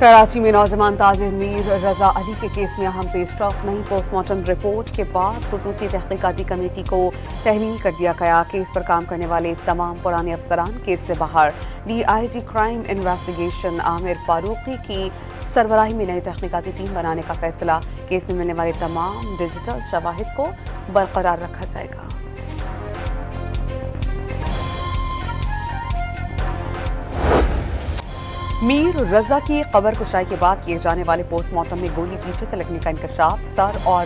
कराची में नौजवान ताजिर मीर रजा अली के केस में अहम पेशरफ नहीं। पोस्टमार्टम रिपोर्ट के बाद खुसूसी तहकीकाती कमेटी को तहलील कर दिया गया। केस पर काम करने वाले तमाम पुराने अफसरान केस से बाहर। DIG crime investigation Aamir Farooqui की सरबराही में नई तहकीकाती टीम बनाने का फैसला। केस में मिलने वाले तमाम डिजिटल शवाहिद को बरकरार रखा जाएगा। मीर रजा की कब्र कुशाई के बाद किए जाने वाले पोस्टमार्टम में गोली पीछे से लगने का इंकशाफ, सर और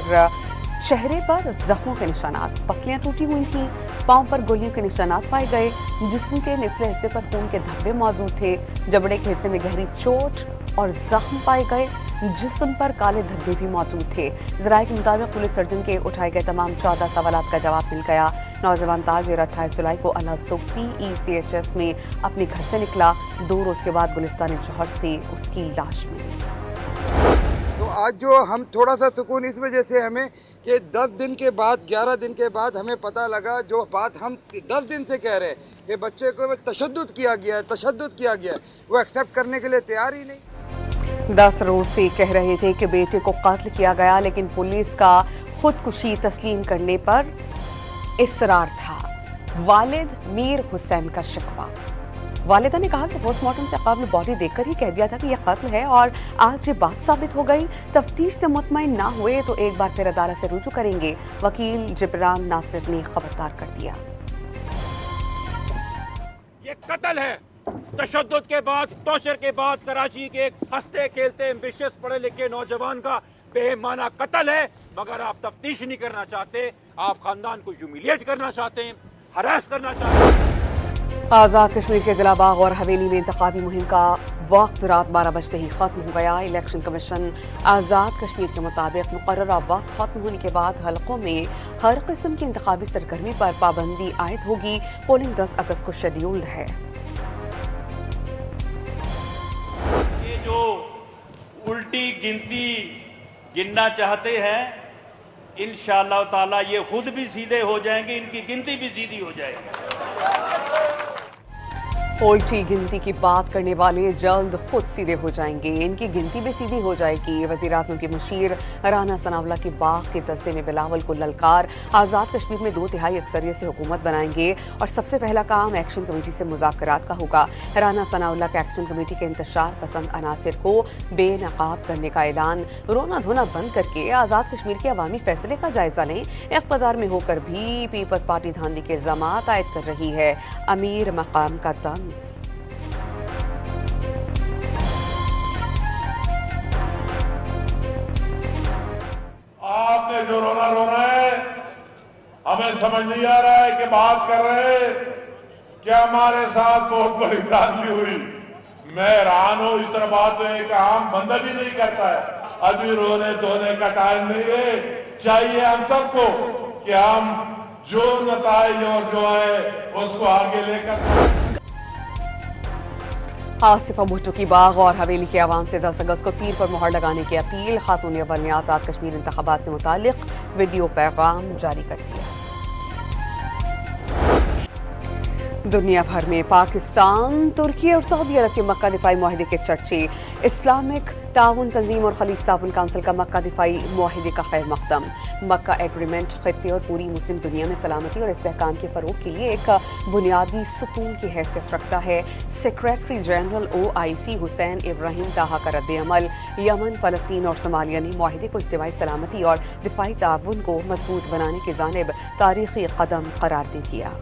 चेहरे पर जख्मों के निशानात, पसलियां टूटी हुई थीं, पांव पर गोलियों के निशानात पाए गए, जिस्म के निचले हिस्से पर खून के धब्बे मौजूद थे, जबड़े के हिस्से में गहरी चोट और जख्म पाए गए, जिस्म पर काले धब्बे भी मौजूद थे। ज़राए के मुताबिक पुलिस सर्जन के उठाए गए तमाम 14 सवालात का जवाब मिल गया। नौजवान ताजिर 28 जुलाई को अलासुक PECHS में अपने घर से निकला। 2 रोज के बाद गुलिस्तान जौहर से उसकी लाश मिली। तो आज जो हम थोड़ा सा सुकून इस वजह से हमें कि 10 दिन के बाद 11 दिन के बाद हमें पता लगा, जो बात हम 10 दिन से कह रहे हैं कि बच्चे को तशद्दुद किया गया है, वो एक्सेप्ट करने के लिए तैयार ही नहीं। 10 रोज से कह रहे थे कि बेटे को कत्ल किया गया, लेकिन पुलिस का खुदकुशी तस्लीम करने पर इसरार था। वालिद मीर हुसैन का शिकवा। वालिदा ने कहा कि पोस्टमार्टम से कब्ल बॉडी देखकर ही कह दिया था कि यह कत्ल है, और आज ये बात साबित हो गई। तफ्तीश से मुतमईन ना हुए तो एक बार फिर अदालत से रुजू करेंगे। वकील जिब्रान नासिर ने खबरदार कर दिया। ये कत्ल है। तशद्दुद के बाद, टॉर्चर के बाद कराची के एक हंसते खेलते एम्बिशियस पढ़े लिखे नौजवान का बेमाना कत्ल है। मगर आप तफ्तीश नहीं करना चाहते, आप खानदान को ह्यूमिलिएट करना चाहते हैं, हरास करना चाहते हैं। आज़ाद कश्मीर के दिलाबाग और हवेली में इंतखाबी मुहिम का वक्त रात 12 बजते ही खत्म हो गया। इलेक्शन कमीशन आज़ाद कश्मीर के मुताबिक मुकर्ररा वक्त खत्म होने के बाद हलकों में हर किस्म की इंतखाबी सरगर्मी पर पाबंदी आयद होगी। पोलिंग 10 अगस्त को शेड्यूल्ड है। ये जो उल्टी गिनती गिनना चाहते हैं, इंशाअल्लाह ताला ये खुद भी सीधे हो जाएंगे, इनकी गिनती भी सीधी हो जाएगी। उल्टी गिनती की बात करने वाले जल्द खुद सीधे हो जाएंगे, इनकी गिनती भी सीधी हो जाएगी। वज़ीर आज़म की मुशीर राना सनाउल्ला की बाग के जलसे में बिलावल को ललकार। आज़ाद कश्मीर में 2/3 अक्सरियत से हुकूमत बनाएंगे और सबसे पहला काम एक्शन कमेटी से मुज़ाकरात का होगा। राना सनाउल्ला के एक्शन कमेटी के इंतशार पसंद अनासिर को बेनकाब करने का ऐलान। रोना धोना बंद करके आज़ाद कश्मीर के अवामी फैसले का जायजा लें। इक़्तिदार में होकर भी पीपल्स पार्टी धांधली के इल्ज़ामात आयद कर रही है। अमीर मकाम का दम। आपने जो रोना है, हमें समझ नहीं आ रहा है कि बात कर रहे हैं कि हमारे साथ बहुत बड़ी धांधली हुई। मैं हैरान हूं, इस तरह बात तो एक आम बंदा भी नहीं करता है। अभी रोने धोने का टाइम नहीं है। चाहिए हम सबको कि हम जो नताइज और जो है उसको आगे लेकर। आसिफा भुट्टो की बाग और हवेली के अवाम से 10 अगस्त को तीर पर मोहर लगाने की अपील। खातून अव्वल ने आज़ाद कश्मीर इंतखाबात से मुतालिक वीडियो पैगाम जारी कर दिया। दुनिया भर में पाकिस्तान, तुर्की और सऊदी अरब के मक्का दिफाई मुआहदे के चर्चे। इस्लामिक ताउन तंजीम और खलीज ताउन काउंसिल का मक्का दिफाई मुआहदे का खैर मकदम। मक्का एग्रीमेंट खित्ते और पूरी मुस्लिम दुनिया में सलामती और इस्तेहकाम के फरोग के लिए एक बुनियादी सुतून की हैसियत रखता है। Secretary general OIC Hussain Ibrahim ताहा का रद्द-ए-अमल। यमन, फ़लस्तीन और सोमालिया ने मुआहदे को इज्तिमाई सलामती और दिफाई ताउन को मजबूत बनाने की जानिब तारीखी कदम करार दे दिया।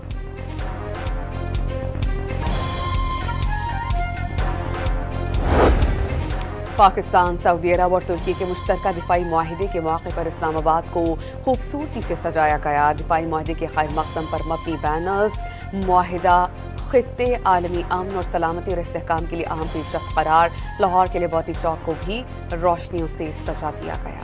पाकिस्तान, सऊदी अरब और तुर्की के मुश्तरका दिफाई मुआहिदे के मौके पर इस्लामाबाद को खूबसूरती से सजाया गया। दिफाई मुआहिदे के खैर मकदम पर मबनी बैनर्स, मुआहिदा खित्ते आलमी अमन और सलामती और इस्तेहकाम के लिए अहम पेशरफ्त करार। लाहौर के लिबर्टी चौक को भी रोशनियों से सजा दिया गया।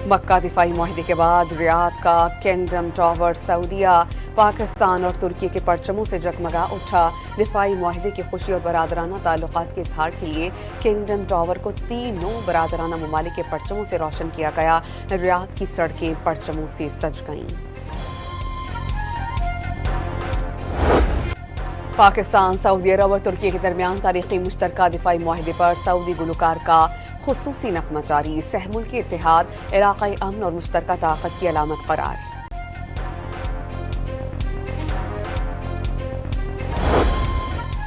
मक्का दिफाई मुआहिदे के बाद रियाद का किंगडम टावर सऊदिया, पाकिस्तान और तुर्की के परचमों से जगमगा उठा। दिफाई मुआहिदे की खुशी और बरादराना ताल्लुकात के इजहार के लिए किंगडम टावर को तीनों बरादराना ममालिक के परचमों से रोशन किया गया। रियाद की सड़कें परचमों से सज गईं। पाकिस्तान, सऊदी अरब और तुर्की के दरमियान तारीखी मुश्तरका दिफाई मुआहदे पर सऊदी गुलकार का खुसूसी नगमा जारी। सहमुल्की इत्तेहाद इलाकाई अमन और मुश्तरका ताकत की अलामत करार।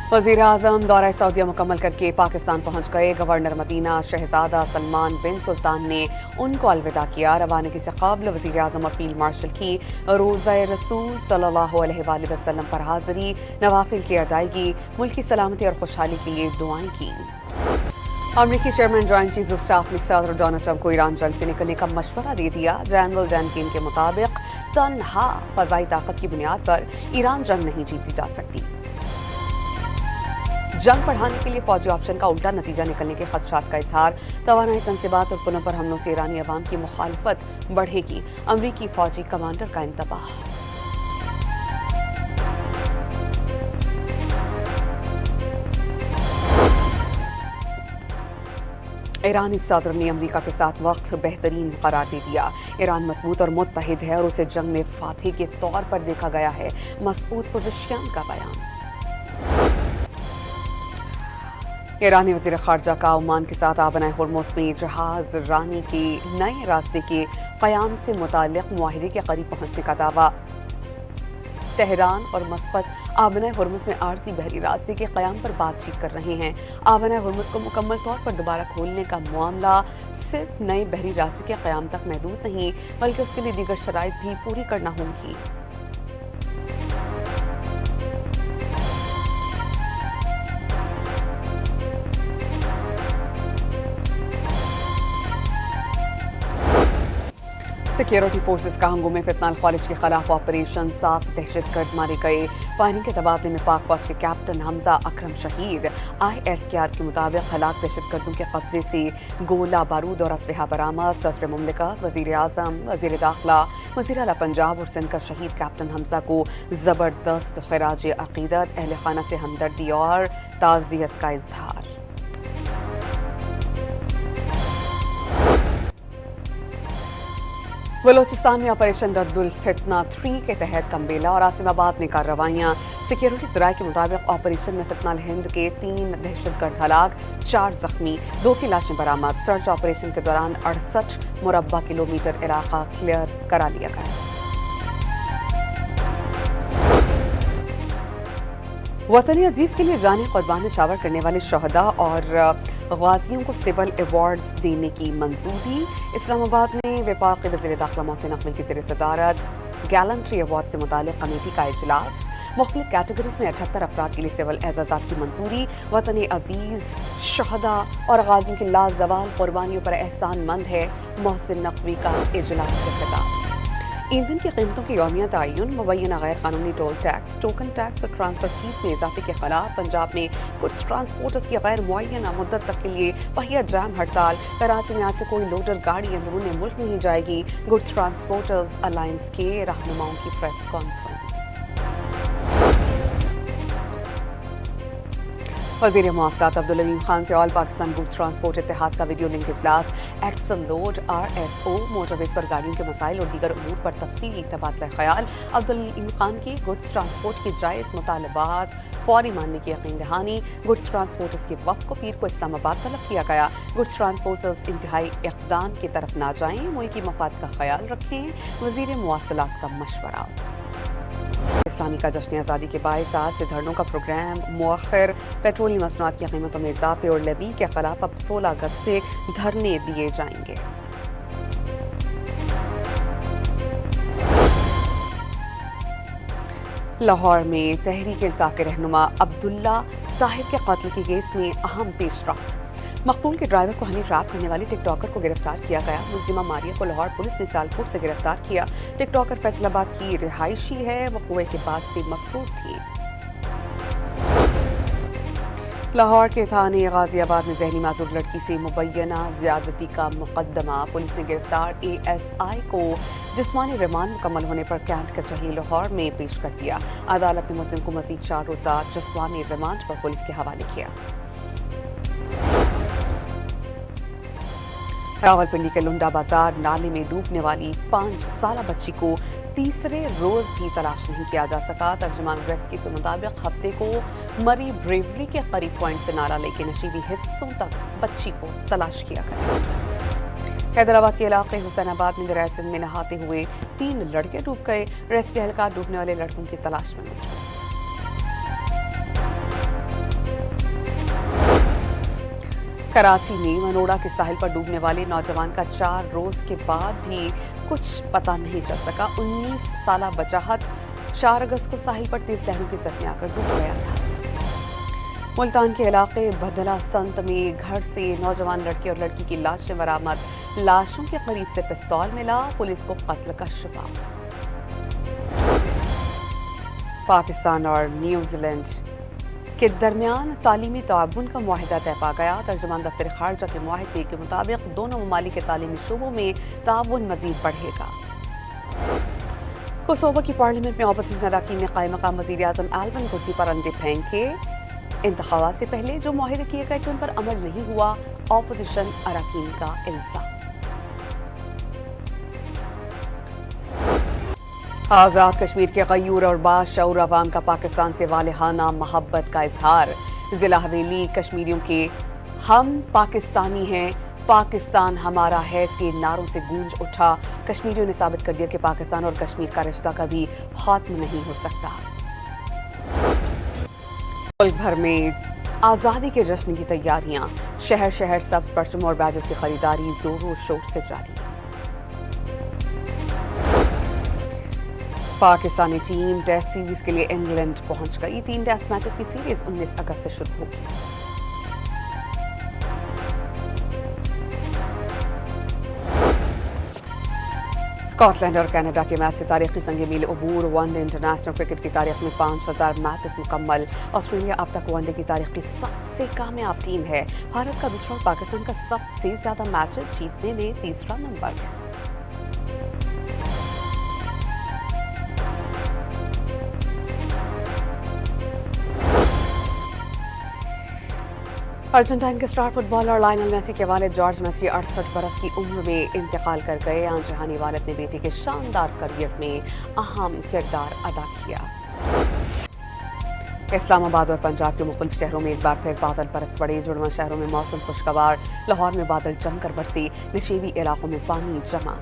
वज़ीर आज़म दौरा सऊदीया मुकम्मल करके पाकिस्तान पहुंच गए। गवर्नर मदीना शहजादा सलमान बिन सुल्तान ने उनको अलविदा किया। रवानगी से क़ब्ल वज़ीर आज़म और फील्ड मार्शल की रोज़ा रसूल सल्लल्लाहु अलैहि वसल्लम पर हाज़िरी, नवाफिल की अदायगी, मुल्क की सलामती और खुशहाली के लिए दुआएं की। अमरीकी chairman joint chief of staff ने सदर डोनाल्ड ट्रंप को ईरान जंग से निकलने का मशवरा दे दिया। जनरल डैन कीन के मुताबिक तन्हा फ़ज़ाई ताकत की बुनियाद पर ईरान जंग नहीं जीती जा सकती। जंग बढ़ाने के लिए फौजी ऑप्शन का उल्टा नतीजा निकलने के खदशात का इजहार। तवानाई तनसीबात और पुनः पर हमलों से ईरानी अवाम की मुखालफत बढ़ेगी। अमरीकी फौजी कमांडर का इंतबाह। ईरानी सदर ने अमरीका के साथ वक्त बेहतरीन करार दे दिया। ईरान मजबूत और मुत्तहिद है और उसे जंग में फातह के तौर पर देखा गया है। मसऊद पोज़ेशियन का बयान। ईरानी वज़ीर ख़ारजा का ओमान के साथ आबनाए हुर्मुज़ में जहाज़ रानी के नए रास्ते के क़याम से मुताल्लिक़ मुआहिदे के करीब पहुंचने का दावा। तेहरान और मस्कत आबनाए हुर्मुज़ में आर्ज़ी बहरी रास्ते के क़याम पर बातचीत कर रहे हैं। आबनाए हुर्मुज़ को मुकम्मल तौर पर दोबारा खोलने का मामला सिर्फ नए बहरी रास्ते के क़याम तक महदूद नहीं, बल्कि उसके लिए दीगर शराइत भी पूरी करना होंगी। सिक्योरिटी फोर्सेस का हंगोमे फितनाल कॉलेज के खिलाफ ऑपरेशन 7 दहशतगर्द मारे गए। फायरिंग के तबादले में पाक फौज के कैप्टन हमजा अकरम शहीद। ISKR के मुताबिक हलाक दहशतगर्दों के कब्जे से गोला बारूद और असलहा बरामद। सदर मुमलिकत, वज़ीर आज़म, वज़ीर दाखिला, वज़ीर आला पंजाब और सिंध का शहीद कैप्टन हमजा को ज़बरदस्त खिराज अक़ीदत, अहले खाना से हमदर्दी और ताज़ियत का इजहार। बलोचिस्तान में ऑपरेशन रद्दुल फितना 3 के तहत कंबेला और आसिमाबाद में कार्रवाइयाँ। सिक्योरिटी ज़राए के मुताबिक ऑपरेशन में फितनाल हिंद के 3 दहशतगर्द हलाक, 4 जख्मी, 2 की लाशें बरामद। सर्च ऑपरेशन के दौरान 68 मुरब्बा किलोमीटर इलाका क्लियर करा लिया गया। वतन अजीज के लिए जाने कुर्बान निछावर करने वाले शहदा और गाजियों को सिविल अवार्ड्स देने की मंजूरी। इस्लामाबाद में विफाक के वज़ीर दाखिला मोहसिन नकवी की ज़ेर सदारत गैलेंट्री अवार्ड से मुताल्लिक़ कमेटी का इजलास। मुख्तलिफ कैटेगरीज में 78 अफराद के लिए सिविल एजाज़ात की मंजूरी। वतन अजीज, शहदा और गाजियों की लाजवाल कुर्बानियों पर एहसानमंद है मोहसिन नकवी का इजलास से खिताब। ईंधन की कीमतों की यौमिया तयन, मुबैना गैर कानूनी टोल टैक्स, टोकन टैक्स और ट्रांसफर फीस में इजाफे के खिलाफ पंजाब में गुड्स ट्रांसपोर्टर्स की गैर मुअय्यना मुद्दत तक के लिए पहिया जाम हड़ताल। कराची में आज से कोई लोडर गाड़ी अंदरूनी मुल्क नहीं जाएगी। गुड्स ट्रांसपोर्टर्स अलायंस के रहनुमाओं की प्रेस कॉन्फ्रेंस। वज़ीर मवासलात अब्दुल अलीम खान से ऑल पाकिस्तान गुड्स ट्रांसपोर्ट इत्तेहाद का वीडियो लिंक इजलास। एक्सल लोड, RSO, मोटरवेज पर गाड़ियों के मसाइल और दीगर उमूर पर तफसीली तबादला ख्याल। अब्दुल अलीम खान की गुड्स ट्रांसपोर्ट की जायज़ मुतालबात फौरी मानने की यकीन दहानी। गुड्स ट्रांसपोर्टर्स के वफ़द को पीर को इस्लामाबाद तलब किया गया। गुड्स ट्रांसपोर्टर्स इंतहाई इक़दाम की तरफ ना जाएं, मुल्की मफाद का ख्याल रखें। वज़ीर मवासलात का मशवरा। इस्लामी का जश्न आज़ादी के बायस आज से धरनों का प्रोग्राम मुअख्खर। पेट्रोलियम मसनूआत की कीमतों में इजाफे और लेवी के खिलाफ अब 16 अगस्त से धरने दिए जाएंगे। लाहौर में तहरीक इंसाफ के रहनुमा अब्दुल्ला ताहिर के कत्ल के केस में अहम पेशरफ्त। मकतूल के ड्राइवर को हनी ट्रैप करने वाली टिकटॉकर को गिरफ्तार किया गया। मुस्लिमा मारिया को लाहौर पुलिस ने सियालकोट से गिरफ्तार किया। टिकटॉकर फैसलाबाद की रिहायशी है। वो कुवैत के बाद से मफरूद थी। लाहौर के थाने गाजियाबाद में जहनी माजूर लड़की से मुबैना ज्यादती का मुकदमा। पुलिस ने गिरफ्तार ASI को जिस्मानी रिमांड मुकम्मल होने पर कैंट कचहरी लाहौर में पेश कर दिया। अदालत ने मुलजिम को मजीद 4 रोज़ा जिस्मानी रिमांड पर पुलिस के हवाले किया। रावलपिंडी के लुंडा बाजार नाले में डूबने वाली 5 साला बच्ची को तीसरे रोज भी तलाश नहीं किया जा सका। तर्जुमान रेस्क्यू के मुताबिक हफ्ते को मरी ब्रेवरी के करीब पॉइंट से नाला लेके नशीबी हिस्सों तक बच्ची को तलाश किया गया। हैदराबाद के इलाके हुसैनाबाद में दरिया सिंध में नहाते हुए 3 लड़के डूब गए। रेस्क्यू एहलकार डूबने वाले लड़कों की तलाश में मसरूफ। कराची में मनोड़ा के साहिल पर डूबने वाले नौजवान का 4 रोज के बाद भी कुछ पता नहीं चल सका। 19 साला बचाहत 4 अगस्त को साहिल पर तेज लहरों की जद में आकर डूब गया था। मुल्तान के इलाके बदला संत में घर से नौजवान लड़के और लड़की की लाशें बरामद। लाशों के करीब से पिस्तौल मिला। पुलिस को कत्ल का शुबा। पाकिस्तान और न्यूजीलैंड के दरमियान तालीमी ताउन का मुआहिदा तय पा गया। तर्जुमान दफ्तर खारजा के मुआहिदे के मुताबिक दोनों ममालिक के तालीमी शोबों में ताउन मजीद बढ़ेगा। कोसोवो की पार्लियामेंट में अपोजिशन अरकान ने कायम मकाम वज़ीर आज़म एल्विन घुर्ती पर अंडे फेंके। इंतखाबात से पहले जो मुआहिदे किए गए थे उन पर अमल नहीं हुआ, अपोजिशन अरकान का इल्जाम। आज़ाद कश्मीर के गयूर और बाशऊर अवाम का पाकिस्तान से वालिहाना मोहब्बत का इजहार। जिला हवेली कश्मीरियों के हम पाकिस्तानी हैं, पाकिस्तान हमारा है के नारों से गूंज उठा। कश्मीरियों ने साबित कर दिया कि पाकिस्तान और कश्मीर का रिश्ता कभी खत्म नहीं हो सकता। मुल्क भर में आज़ादी के जश्न की तैयारियां। शहर शहर सब्ज परचम और बैजेस की खरीदारी जोरों शोर से जारी। पाकिस्तानी टीम टेस्ट सीरीज के लिए इंग्लैंड पहुंच गई। 3 टेस्ट मैचेस की सीरीज 19 अगस्त से शुरू होगी। स्कॉटलैंड और कनाडा के मैच से तारीखी संग मील अबूर। वनडे इंटरनेशनल क्रिकेट की तारीख में 5000 मैचेस मुकम्मल। ऑस्ट्रेलिया अब तक वनडे की तारीख की सबसे कामयाब टीम है। भारत का दूसरा और पाकिस्तान का सबसे ज्यादा मैचेस जीतने में तीसरा नंबर है। अर्जेंटाइन के स्टार फुटबॉलर लायनल मेसी के वालिद जॉर्ज मेसी 68 बरस की उम्र में इंतकाल कर गए। आंजहानी वालिद ने बेटे के शानदार करियर में अहम किरदार अदा किया। इस्लामाबाद और पंजाब के मुख्तलिफ शहरों में एक बार फिर बादल बरस पड़े। जुड़वा शहरों में मौसम खुशगवार। लाहौर में बादल जमकर बरसे। नशीबी इलाकों में पानी जमा।